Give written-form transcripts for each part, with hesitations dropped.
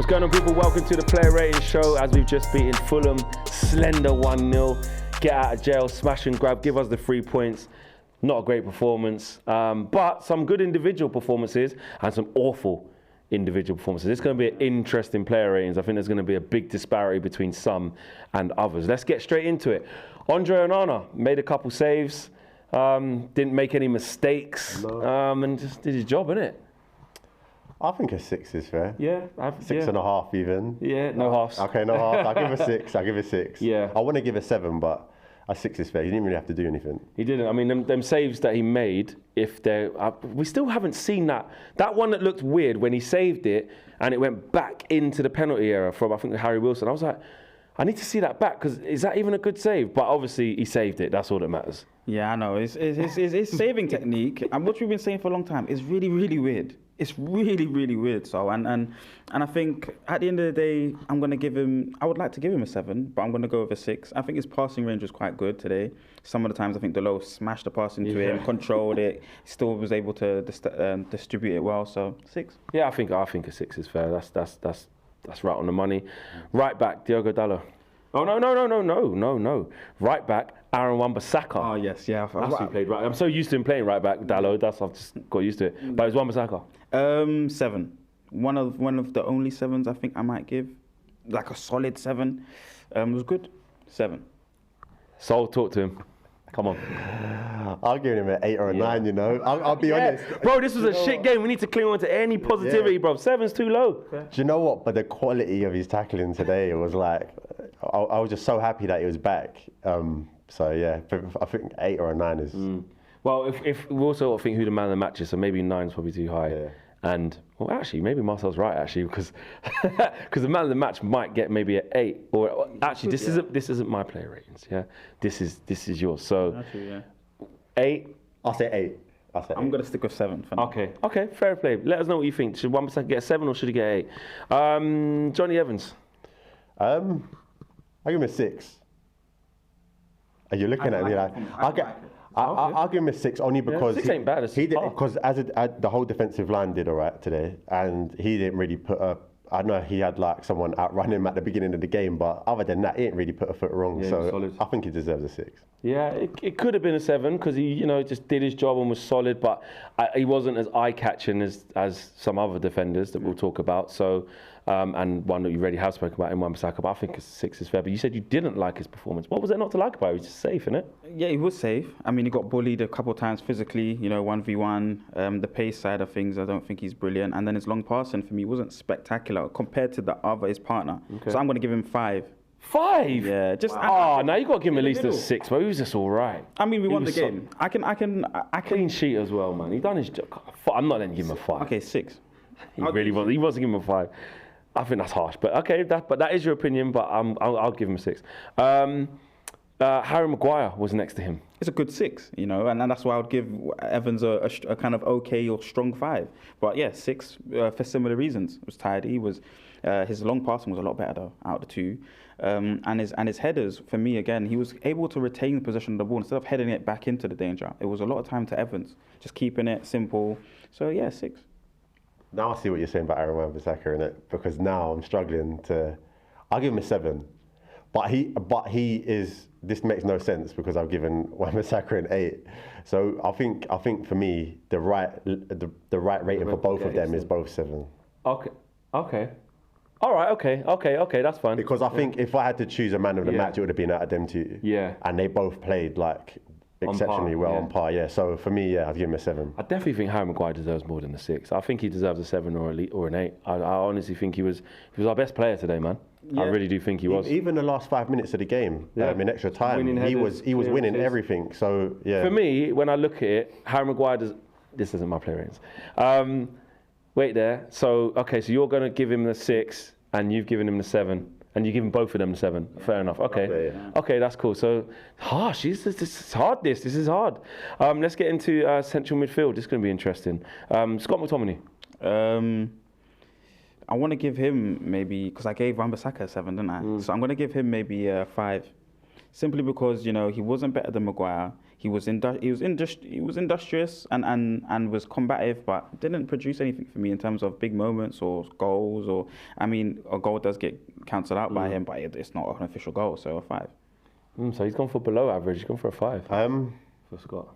What's going on, people? Welcome to the Player Rating Show. As we've just beaten Fulham, slender 1-0. Get out of jail, smash and grab, give us the 3 points. Not a great performance, but some good individual performances and some awful individual performances. It's going to be an interesting player ratings. I think there's going to be a big disparity between some and others. Let's get straight into it. Andre Onana made a couple saves, didn't make any mistakes, and just did his job, innit? I think a 6 is fair. Yeah. 6.5 even. Yeah, no halves. Okay, no half. I'll give a 6. I'll give a 6. Yeah. I want to give a 7, but a 6 is fair. He didn't really have to do anything. He didn't. I mean, them saves that he made, if they're... we still haven't seen that. That one that looked weird when he saved it and it went back into the penalty area from, I think, Harry Wilson. I was like, I need to see that back, because is that even a good save? But obviously, he saved it. That's all that matters. Yeah, I know. His saving technique, and what we've been saying for a long time, is really, really weird. It's really, really weird. So, and I think at the end of the day, I'm going to give him, I would like to give him a 7, but I'm going to go with a 6. I think his passing range was quite good today. Some of the times I think Delo smashed the pass into him, controlled it, still was able to distribute it well. So 6. Yeah, I think a 6 is fair. That's right on the money. Right back, Diogo Dalot. Oh, no. Right back, Aaron Wan-Bissaka. Oh, yes, yeah. That's who played right. I'm so used to him playing right back, Dalot. I've just got used to it. But it's Wan-Bissaka. 7. One of the only 7s I think I might give. Like a solid 7. It was good. 7. Sol, talk to him. Come on. I'll give him an 8 or a 9, you know. I'll be honest. Bro, this was a shit game. We need to cling on to any positivity, bro. 7's too low. Do you know what? But the quality of his tackling today was like, I was just so happy that he was back. So yeah, I think 8 or a 9 is... Well, if we also think who the man of the match is, so maybe 9's probably too high. Yeah. And, well, actually, maybe Marcel's right, actually, because the man of the match might get maybe an 8. Or actually, this isn't my player ratings, yeah? This is yours. So, actually, yeah. 8? I'll say 8. I'm going to stick with 7 for now. Okay, fair play. Let us know what you think. Should Wan-Bissaka get a 7 or should he get 8? Johnny Evans. I'll give him a 6. Are you looking at me like... I'll give him a 6 only because 6 ain't bad. Because the whole defensive line did all right today, and he didn't really put a... I know he had like someone outrun him at the beginning of the game, but other than that, he didn't really put a foot wrong. Yeah, so I think he deserves a 6. Yeah, it could have been a 7 because he, just did his job and was solid, but he wasn't as eye-catching as some other defenders that we'll talk about. So, and one that you already have spoken about in Wan-Bissaka, but I think a 6 is fair. But you said you didn't like his performance. What was there not to like about it? He was just safe, innit? Yeah, he was safe. I mean, he got bullied a couple of times physically, 1v1. The pace side of things, I don't think he's brilliant. And then his long passing, for me, wasn't spectacular compared to his partner. Okay. So I'm going to give him 5. 5? Yeah, just... now you got to give him at least a 6, but he was just all right. I mean, we won the game. I can... Clean sheet as well, man. He done his job. I'm not letting you give him a 5. Okay, 6. He really was. He wasn't giving him a 5. I think that's harsh, but okay. But that is your opinion. But I'll give him a 6. Harry Maguire was next to him. It's a good 6, and that's why I would give Evans a kind of okay or strong 5. But yeah, 6 for similar reasons. It was tired. His long passing was a lot better though, out of the 2. And his headers, for me, again, he was able to retain the possession of the ball instead of heading it back into the danger. It was a lot of time to Evans, just keeping it simple. So yeah, 6. Now I see what you're saying about Aaron Wan-Bissaka, innit? Because now I'm struggling to... I'll give him a 7. But he is... This makes no sense because I've given Wan-Bissaka an 8. So I think for me, the right rating for both of them is both 7. Okay. All right, okay, that's fine. Because I think if I had to choose a man of the match, it would have been out of them 2. Yeah. And they both played like exceptionally well on par, yeah. So for me, I'd give him a 7. I definitely think Harry Maguire deserves more than a 6. I think he deserves a 7 or an 8. I honestly think he was our best player today, man. Yeah. I really do think he was. Even the last 5 minutes of the game, in extra time, he was winning everything. So yeah. For me, when I look at it, Harry Maguire does. This isn't my player ratings. Wait there. So you're going to give him the 6, and you've given him the 7. And you give them both of them the 7. Fair enough. Okay. Okay, that's cool. So harsh. This is hard. This is hard. Let's get into central midfield. This is going to be interesting. Scott McTominay. I want to give him maybe, because I gave Wan-Bissaka a 7, didn't I? So I'm going to give him maybe a 5. Simply because, he wasn't better than Maguire. He was industrious and was combative, but didn't produce anything for me in terms of big moments or goals. Or I mean, a goal does get cancelled out by him, but it's not an official goal, so a 5. So he's gone for below average. He's gone for a 5. For Scott.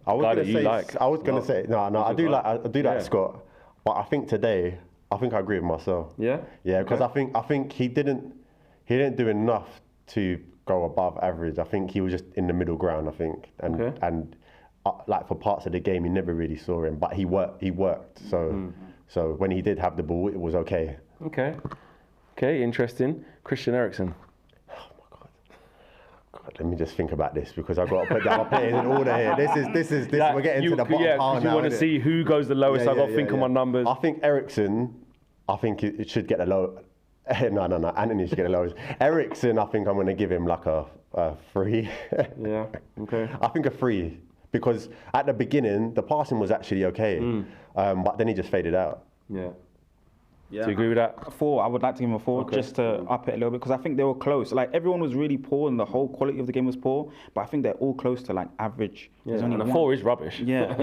I was Guy gonna that you say. like. I was gonna say no. I do like. I do like Yeah. Scott, but I think today, I agree with Marcel. Yeah. Yeah, because I think he didn't do enough to go above average. I think he was just in the middle ground. I think, and like for parts of the game, you never really saw him, but he worked. So when he did have the ball, it was okay. Okay, interesting. Christian Eriksen. Let me just think about this because I've got to put that up in order here. This is we're getting to the bottom part now. You want to see who goes the lowest. I've got to think on my numbers. I think Eriksen, it should get a low. No. Anthony should get a lowest. Eriksen, I think I'm going to give him like a 3. Yeah. Okay. I think a 3 because at the beginning the passing was actually okay, but then he just faded out. Yeah. Yeah. Do you agree with that? A 4. I would like to give him a 4 just to up it a little bit because I think they were close. Like everyone was really poor and the whole quality of the game was poor, but I think they're all close to like average. Yeah. And a 4 is rubbish. Yeah.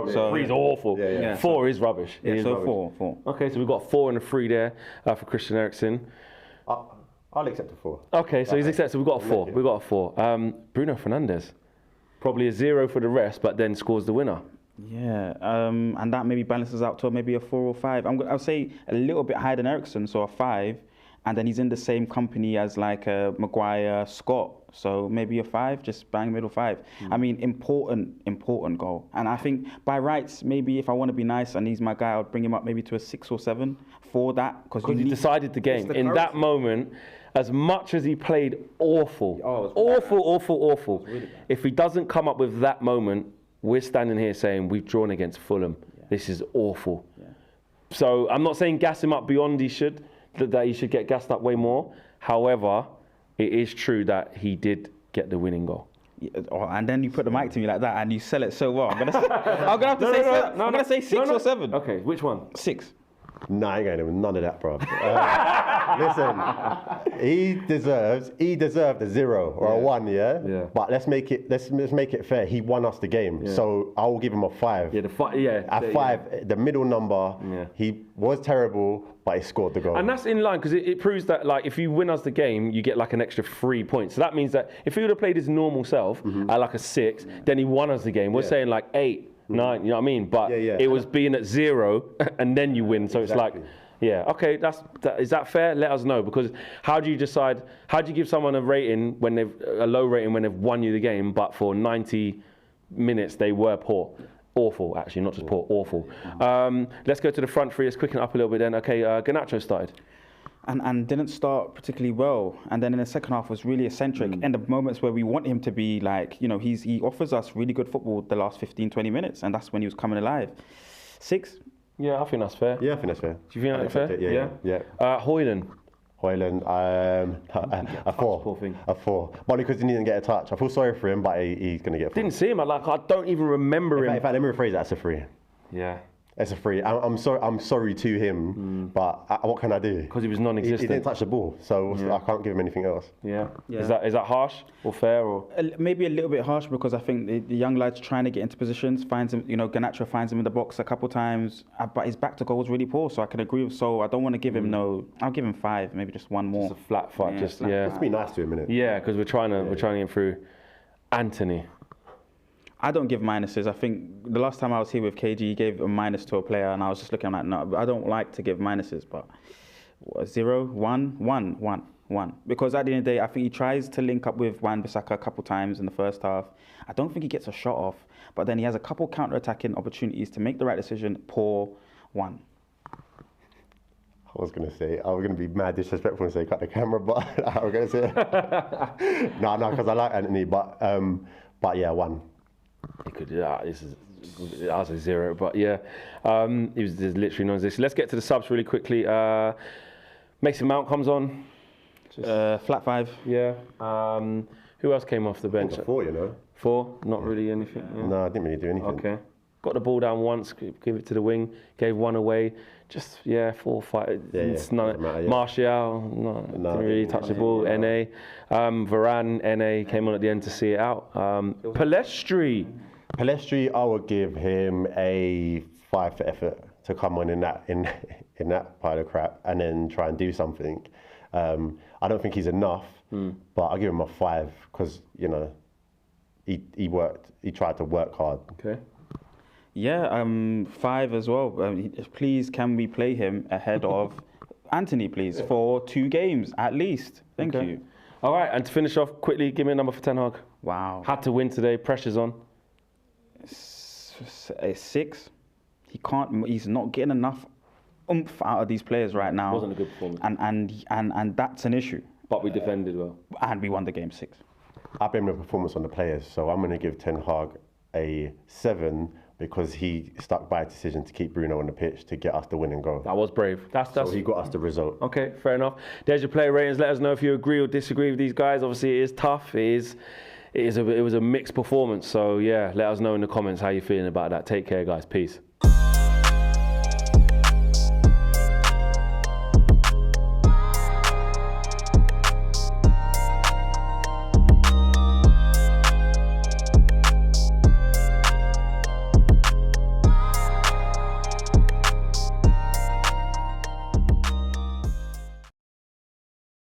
So 3 is awful. Yeah. 4 is rubbish. Yeah, so 4. Okay, so we've got a 4 and a 3 there for Christian Eriksen. I'll accept a 4. Okay, so he's accepted. We've got a 4. We've got a 4. Bruno Fernandes, probably a 0 for the rest, but then scores the winner. Yeah, and that maybe balances out to maybe a 4 or 5. I'll say a little bit higher than Eriksen, so a 5. And then he's in the same company as like Maguire, Scott, so maybe a 5, just bang middle 5. I mean, important goal. And I think by rights, maybe if I want to be nice and he's my guy, I'd bring him up maybe to a 6 or 7 for that. Because he decided the game. In that moment, as much as he played awful, awful. Really, if he doesn't come up with that moment, we're standing here saying we've drawn against Fulham. Yeah. This is awful. Yeah. So I'm not saying gas him up beyond that he should get gassed up way more. However, it is true that he did get the winning goal. Yeah, and then you put the mic to me like that and you sell it so well. I'm gonna say 6 or 7. Okay, which one? 6. Nah, I ain't going with none of that, bro. Listen, he deserved a 0 or a 1, yeah. But let's make it fair. He won us the game, so I will give him a 5. Yeah, a 5. The middle number. Yeah. He was terrible, but he scored the goal. And that's in line because it proves that like if you win us the game, you get like an extra 3 points. So that means that if he would have played his normal self at like a 6, then he won us the game. We're saying like 8. 9, you know what I mean? But it was being at 0 and then you win. So exactly. It's like, okay, is that fair? Let us know because how do you give someone a rating a low rating when they've won you the game, but for 90 minutes they were poor? Awful, actually, not just poor, awful. Let's go to the front 3. Let's quicken it up a little bit then. Okay, Garnacho started. And didn't start particularly well. And then in the second half was really eccentric. And the moments where we want him to be like, he offers us really good football the last 15, 20 minutes. And that's when he was coming alive. 6? Yeah, I think that's fair. Yeah, I think that's fair. Do you think that's fair? Yeah. Højlund, a 4. A 4. Only because he didn't get a touch. I feel sorry for him, but he's going to get a 4. Didn't see him. I don't even remember him. In fact, let me rephrase that. That's a 3. Yeah. It's a 3. I'm sorry to him, but what can I do? Because he was non-existent. He didn't touch the ball, so I can't give him anything else. Yeah. Is that harsh or fair or? Maybe a little bit harsh because I think the young lad's trying to get into positions, finds him. Garnacho finds him in the box a couple times, but his back to goal was really poor. So I can agree with. So I don't want to give him I'll give him 5, maybe just 1 more. Just a flat 5. Let's be nice to him, innit? Yeah, because we're trying to get through. Anthony. I don't give minuses. I think the last time I was here with KG, he gave a minus to a player, and I was just looking like, no, I don't like to give minuses, but 0, 1. Because at the end of the day, I think he tries to link up with Wan-Bissaka a couple times in the first half. I don't think he gets a shot off, but then he has a couple counter-attacking opportunities to make the right decision. Poor 1. I was going to be mad disrespectful and say cut the camera, but I was going to say no, because I like Anthony, but yeah, 1. He could. This is. I was a 0, but yeah, he was literally non-existent. Let's get to the subs really quickly. Mason Mount comes on. Flat 5. Yeah. Who else came off the bench? 4, 4. Not really anything. Yeah. No, I didn't really do anything. Okay. got the ball down once, give it to the wing, gave one away. Just, 4 or 5. It's none. Doesn't matter, yeah. Martial, didn't really touch the ball. NA. Varane, NA came on at the end to see it out. Palestri. Palestri, I would give him a 5 for effort to come on in that pile of crap and then try and do something. I don't think he's enough, but I'll give him a 5 because, he tried to work hard. Okay. Yeah, 5 as well. Please, can we play him ahead of Anthony, please, for 2 games at least? Thank you. All right, and to finish off quickly, give me a number for Ten Hag. Wow. Had to win today. Pressure's on. 6. He's not getting enough oomph out of these players right now. Wasn't a good performance. And that's an issue. But we defended well. And we won the game 6. I blame the performance on the players, so I'm going to give Ten Hag a 7 because he stuck by a decision to keep Bruno on the pitch to get us the winning goal. That was brave. That's So he got us the result. okay. Fair enough. There's your player ratings. Let us know if you agree or disagree with these guys. Obviously, it is tough. It was a mixed performance. So yeah, let us know in the comments how you're feeling about that. Take care, guys. Peace.